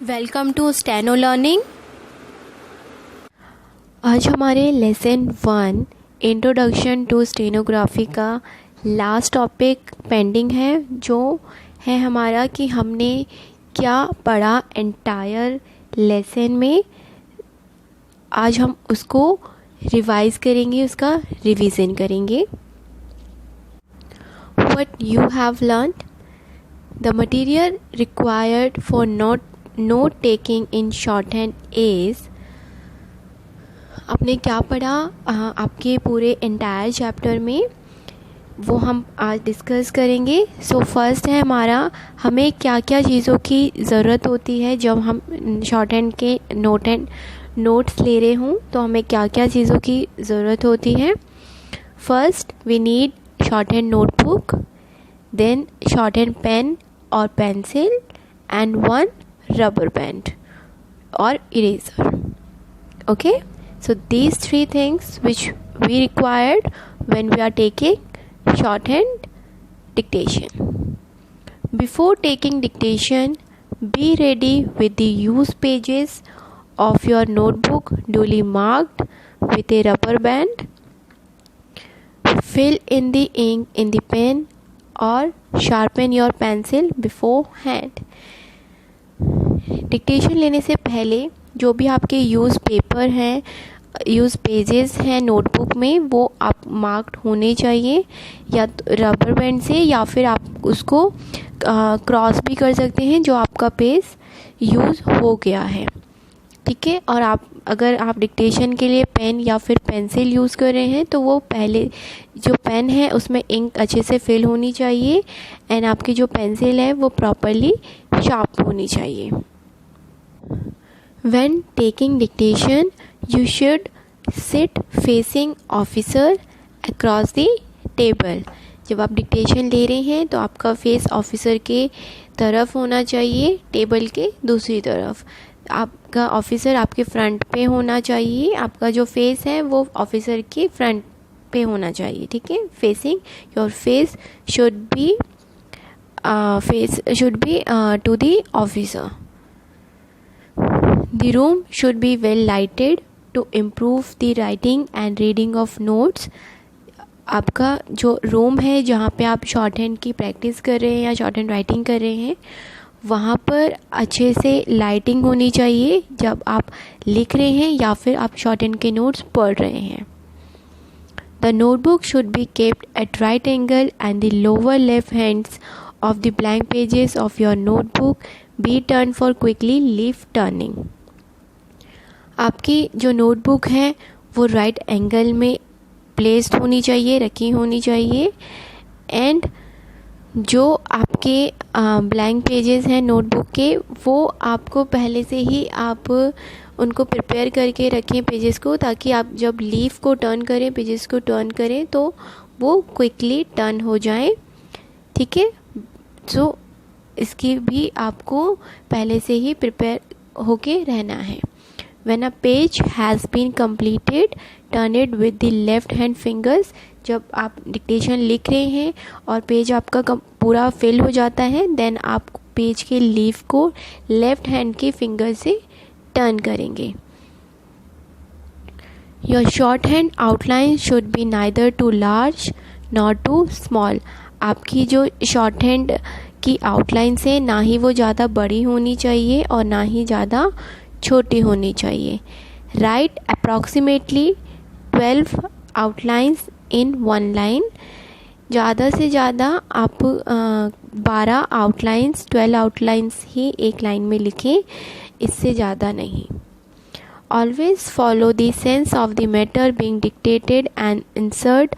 Welcome to steno learning. आज हमारे lesson 1 introduction to stenography का लास्ट टॉपिक पेंडिंग है, जो है हमारा कि हमने क्या पढ़ा एंटायर लेसन में। आज हम उसको रिवाइज करेंगे, उसका रिवीजन करेंगे। What you have learned, the material required for note taking in shorthand is। आपने क्या पढ़ा आपके पूरे एंटायर चैप्टर में, वो हम आज डिस्कस करेंगे। सो फर्स्ट है हमारा, हमें क्या क्या चीज़ों की ज़रूरत होती है जब हम शॉर्टहैंड के नोट्स ले रहे हों, तो हमें क्या क्या चीज़ों की ज़रूरत होती है। First we need shorthand notebook, then shorthand pen or pencil and one rubber band or eraser. Okay, so these three things which we required when we are taking shorthand dictation. Before taking dictation, be ready with the used pages of your notebook duly marked with a rubber band. Fill in the ink in the pen or sharpen your pencil beforehand. Dictation लेने से पहले जो भी आपके use paper हैं, use pages हैं notebook में, वो आप मार्क्ड होने चाहिए या रबर बैंड से, या फिर आप उसको क्रॉस भी कर सकते हैं जो आपका पेज यूज़ हो गया है। ठीक है। और अगर आप डिक्टेशन के लिए पेन या फिर पेंसिल यूज़ कर रहे हैं, तो वो पहले जो पेन है उसमें इंक अच्छे से फिल होनी चाहिए एंड आपकी जो पेंसिल है वो प्रॉपरली शार्प होनी चाहिए। When taking dictation you should seat facing officer across the table. जब आप डिक्टेशन ले रहे हैं तो आपका फेस ऑफिसर के तरफ होना चाहिए, टेबल के दूसरी तरफ। आपका ऑफिसर आपके फ्रंट पे होना चाहिए, आपका जो फेस है वो ऑफिसर के फ्रंट पे होना चाहिए। ठीक है। Facing your face should be to the officer. The room should be well lighted to improve the writing and reading of notes. आपका जो रूम है जहाँ पे आप शॉर्ट हैंड की प्रैक्टिस कर रहे हैं या शॉर्ट हैंड राइटिंग कर रहे हैं, वहाँ पर अच्छे से लाइटिंग होनी चाहिए जब आप लिख रहे हैं या फिर आप शॉर्ट हैंड के नोट्स पढ़ रहे हैं। The notebook should be kept at right angle and the lower left hands of the blank pages of your notebook be turn for quickly leaf turning. आपकी जो नोटबुक है वो राइट एंगल में placed होनी चाहिए, रखी होनी चाहिए। एंड जो आपके ब्लैंक पेजेस हैं नोटबुक के, वो आपको पहले से ही आप उनको प्रिपेयर करके रखें पेजेस को, ताकि आप जब लीफ को टर्न करें, पेजेस को टर्न करें, तो वो क्विकली टर्न हो जाए। ठीक है। सो इसकी भी आपको पहले से ही प्रिपेयर होके रहना है। When a page has been completed, turn it with the left hand fingers। जब आप डिक्टेशन लिख रहे हैं और पेज आपका पूरा फिल हो जाता है, देन आप पेज के लीफ को लेफ्ट हैंड के फिंगर से टर्न करेंगे। Your shorthand outline should be neither too large not too small. आपकी जो शॉर्ट हैंड की आउटलाइंस है, ना ही वो ज़्यादा बड़ी होनी चाहिए और ना ही ज़्यादा छोटी होनी चाहिए। Right approximately 12 outlines in one line. ज़्यादा से ज़्यादा आप 12 आउटलाइंस, 12 आउटलाइंस ही एक लाइन में लिखें, इससे ज़्यादा नहीं। Always follow the sense of the matter being dictated and insert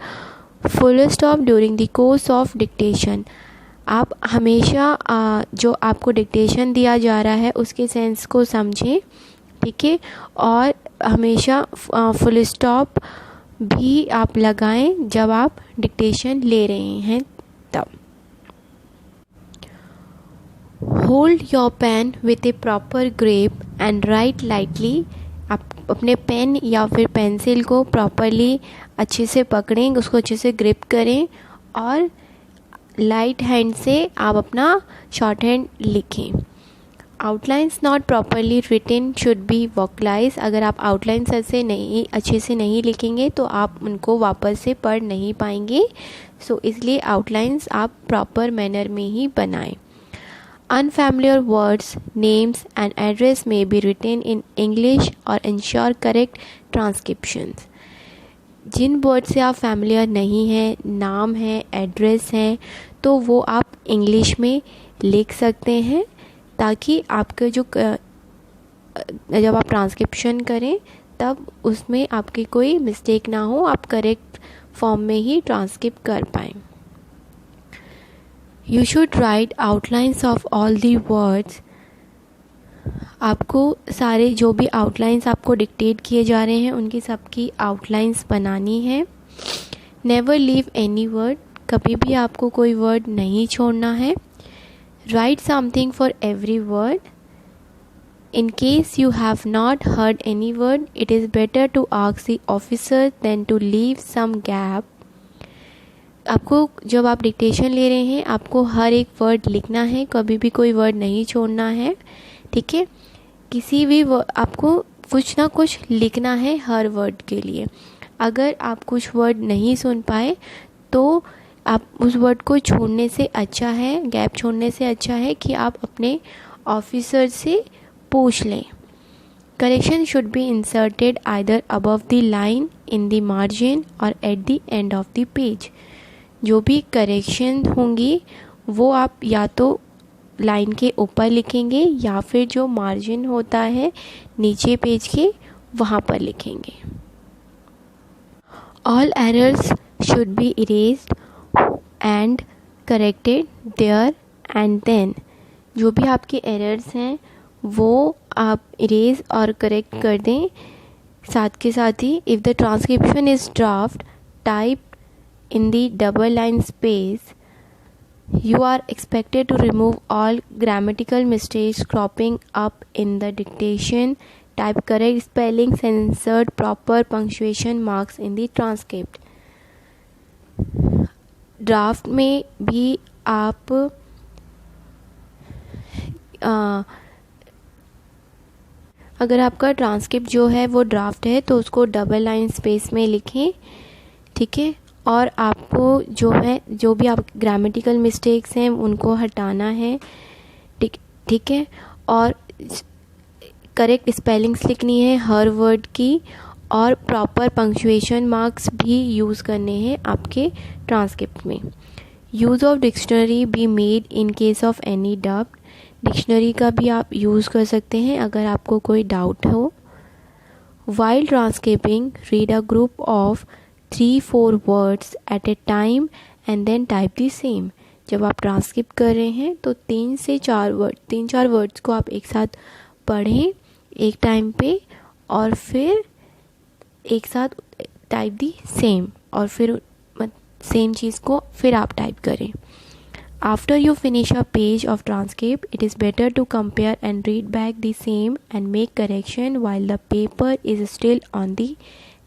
full stop during the course of dictation. आप हमेशा जो आपको डिक्टेशन दिया जा रहा है उसके सेंस को समझें। ठीक है। और हमेशा फुल स्टॉप भी आप लगाएं जब आप डिक्टेशन ले रहे हैं तब। Hold your pen with a proper grip and write lightly. आप अपने पेन या फिर पेंसिल को प्रॉपरली अच्छे से पकड़ें, उसको अच्छे से ग्रिप करें और लाइट हैंड से आप अपना शॉर्ट हैंड लिखें। Outlines not properly written should be vocalise. अगर आप आउटलाइंस अच्छे से नहीं लिखेंगे तो आप उनको वापस से पढ़ नहीं पाएंगे। सो इसलिए आउटलाइंस आप प्रॉपर मैनर में ही बनाएं। Unfamiliar words, names and address में बी रिटन इन इंग्लिश और इंश्योर करेक्ट ट्रांसक्रिप्शंस। जिन वर्ड से आप फैमिलियर नहीं हैं, नाम है, एड्रेस हैं, तो वो आप इंग्लिश में लिख सकते हैं ताकि आपके जब आप ट्रांसक्रिप्शन करें तब उसमें आपकी कोई मिस्टेक ना हो, आप करेक्ट फॉर्म में ही ट्रांसक्रिप्ट कर पाएँ। You should write outlines of all the words. आपको सारे जो भी आउटलाइंस आपको डिक्टेट किए जा रहे हैं उनकी सबकी आउटलाइंस बनानी है। नेवर लीव एनी वर्ड, कभी भी आपको कोई वर्ड नहीं छोड़ना है। Right something for every word. In case you have not heard any word, it is better to ask the officer than to leave some gap. आपको जब आप डिक्टेशन ले रहे हैं आपको हर एक वर्ड लिखना है, कभी भी कोई वर्ड नहीं छोड़ना है, ठीक है। किसी भी आपको कुछ ना कुछ लिखना है हर वर्ड के लिए। अगर आप कुछ वर्ड नहीं सुन पाए तो आप उस वर्ड को छोड़ने से अच्छा है, गैप छोड़ने से अच्छा है कि आप अपने ऑफिसर से पूछ लें। Correction should be inserted either above the line, in the margin और at the end of the page. जो भी करेक्शन होंगी वो आप या तो लाइन के ऊपर लिखेंगे या फिर जो मार्जिन होता है नीचे पेज के वहाँ पर लिखेंगे। All errors should be erased and corrected there and then. जो भी आपके एरर्स हैं वो आप इरेज और करेक्ट कर दें। साथ के साथ ही if the transcription is draft type in the double line space, you are expected to remove all grammatical mistakes cropping up in the dictation. Type correct spellings and insert proper punctuation marks in the transcript. Draft में भी आप अगर आपका transcript जो है वो draft है तो उसको डबल लाइन स्पेस में लिखें, ठीक है। और आपको जो भी आप ग्रामेटिकल मिस्टेक्स हैं उनको हटाना है, ठीक है। और करेक्ट स्पेलिंग्स लिखनी है हर वर्ड की और प्रॉपर पंक्चुएशन मार्क्स भी यूज़ करने हैं आपके ट्रांसक्रिप्ट में। Use of dictionary be made in case of any doubt. Dictionary का भी आप यूज़ कर सकते हैं अगर आपको कोई डाउट हो। While transcribing read a group of 3-4 words at a time and then type the same. जब आप ट्रांसक्रिप्ट कर रहे हैं तो 3-4 वर्ड्स को आप एक साथ पढ़ें एक टाइम पे और फिर एक साथ टाइप दी सेम और फिर सेम चीज़ को फिर आप टाइप करें। After you finish a page of transcript it is better to compare and read back the same and make correction while the paper is still on the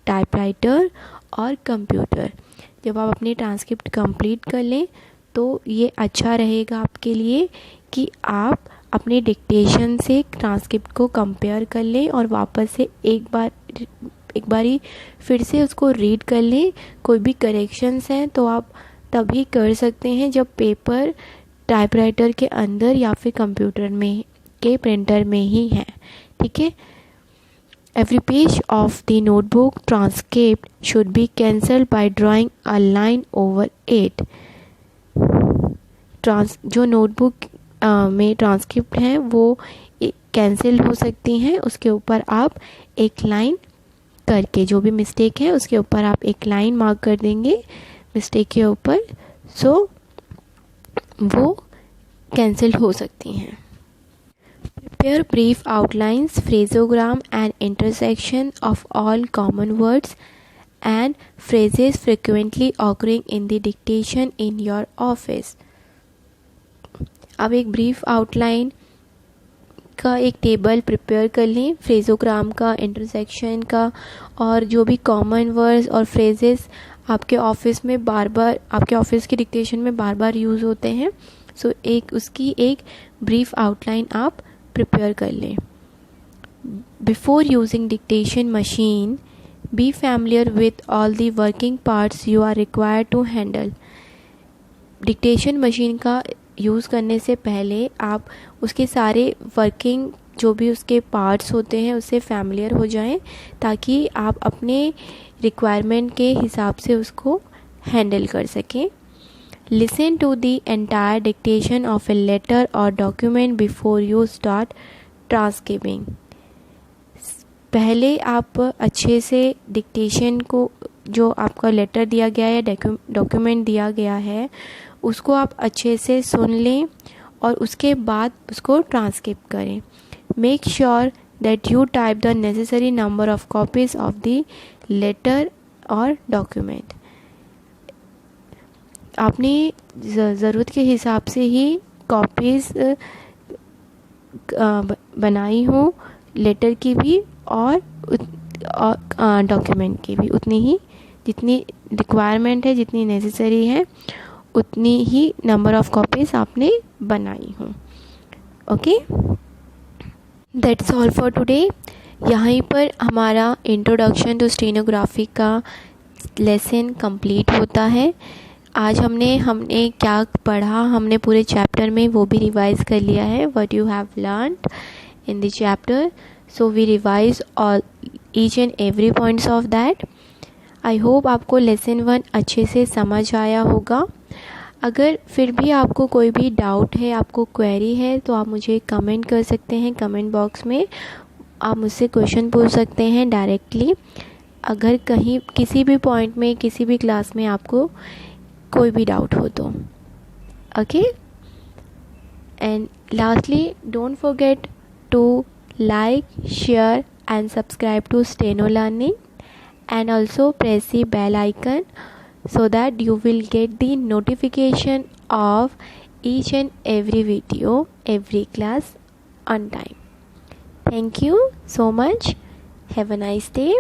typewriter और computer. जब आप अपनी transcript complete कर लें तो ये अच्छा रहेगा आपके लिए कि आप अपने डिक्टेशन से ट्रांसक्रिप्ट को कंपेयर कर लें और वापस से एक बारी फिर से उसको रीड कर लें। कोई भी करेक्शंस हैं तो आप तभी कर सकते हैं जब पेपर टाइपराइटर के अंदर या फिर कंप्यूटर में के प्रिंटर में ही है, ठीक है। Every page of the notebook transcript should be cancelled by drawing a line over it. जो नोटबुक में ट्रांसक्रिप्ट हैं वो कैंसिल हो सकती हैं, उसके ऊपर आप एक लाइन करके जो भी मिस्टेक है उसके ऊपर आप एक लाइन मार्क कर देंगे मिस्टेक के ऊपर, सो वो कैंसिल हो सकती हैं। Prepare brief outlines, phraseogram and intersection of all common words and phrases frequently occurring in the dictation in your office. अब एक ब्रीफ आउटलाइन का एक टेबल प्रिपेयर कर लें, फ्रेजोग्राम का, इंटरसेक्शन का और जो भी कॉमन वर्ड्स और फ्रेजेस आपके ऑफिस में आपके ऑफिस की डिक्टेशन में बार बार यूज़ होते हैं, सो उसकी एक ब्रीफ आउटलाइन आप प्रिपेयर कर लें। Before using dictation machine, be familiar with all the working parts you are required to handle. Dictation machine का यूज़ करने से पहले आप उसके सारे वर्किंग जो भी उसके पार्ट्स होते हैं उससे फैमिलियर हो जाएं, ताकि आप अपने रिक्वायरमेंट के हिसाब से उसको हैंडल कर सकें। Listen to the entire dictation of a letter और document before you start transcribing. पहले आप अच्छे से डिक्टेशन को, जो आपका लेटर दिया गया है, डॉक्यूमेंट दिया गया है, उसको आप अच्छे से सुन लें और उसके बाद उसको ट्रांसक्रिप्ट करें। Make sure that you type the necessary number of copies of the letter और डॉक्यूमेंट। आपने ज़रूरत के हिसाब से ही कॉपीज़ बनाई हो, लेटर की भी और डॉक्यूमेंट की भी, उतनी ही जितनी रिक्वायरमेंट है, जितनी नेसेसरी है, उतनी ही नंबर ऑफ कॉपीज़ आपने बनाई हो। Okay, that's all for today. यहीं पर हमारा इंट्रोडक्शन टू स्टेनोग्राफी का लेसन कंप्लीट होता है। आज हमने क्या पढ़ा, हमने पूरे चैप्टर में वो भी रिवाइज़ कर लिया है, what you have learned in the chapter. So we revise all each and every points of that. I hope आपको लेसन 1 अच्छे से समझ आया होगा। अगर फिर भी आपको कोई भी डाउट है, आपको क्वेरी है, तो आप मुझे कमेंट कर सकते हैं। कमेंट बॉक्स में आप मुझसे क्वेश्चन पूछ सकते हैं डायरेक्टली। अगर कहीं किसी भी पॉइंट में, किसी भी क्लास में आपको कोई भी डाउट हो तो। Okay, and lastly don't forget to like, share and subscribe to Steno Learning, and also press the bell icon so that you will get the notification of each and every video, every class on time. Thank you so much. Have a nice day.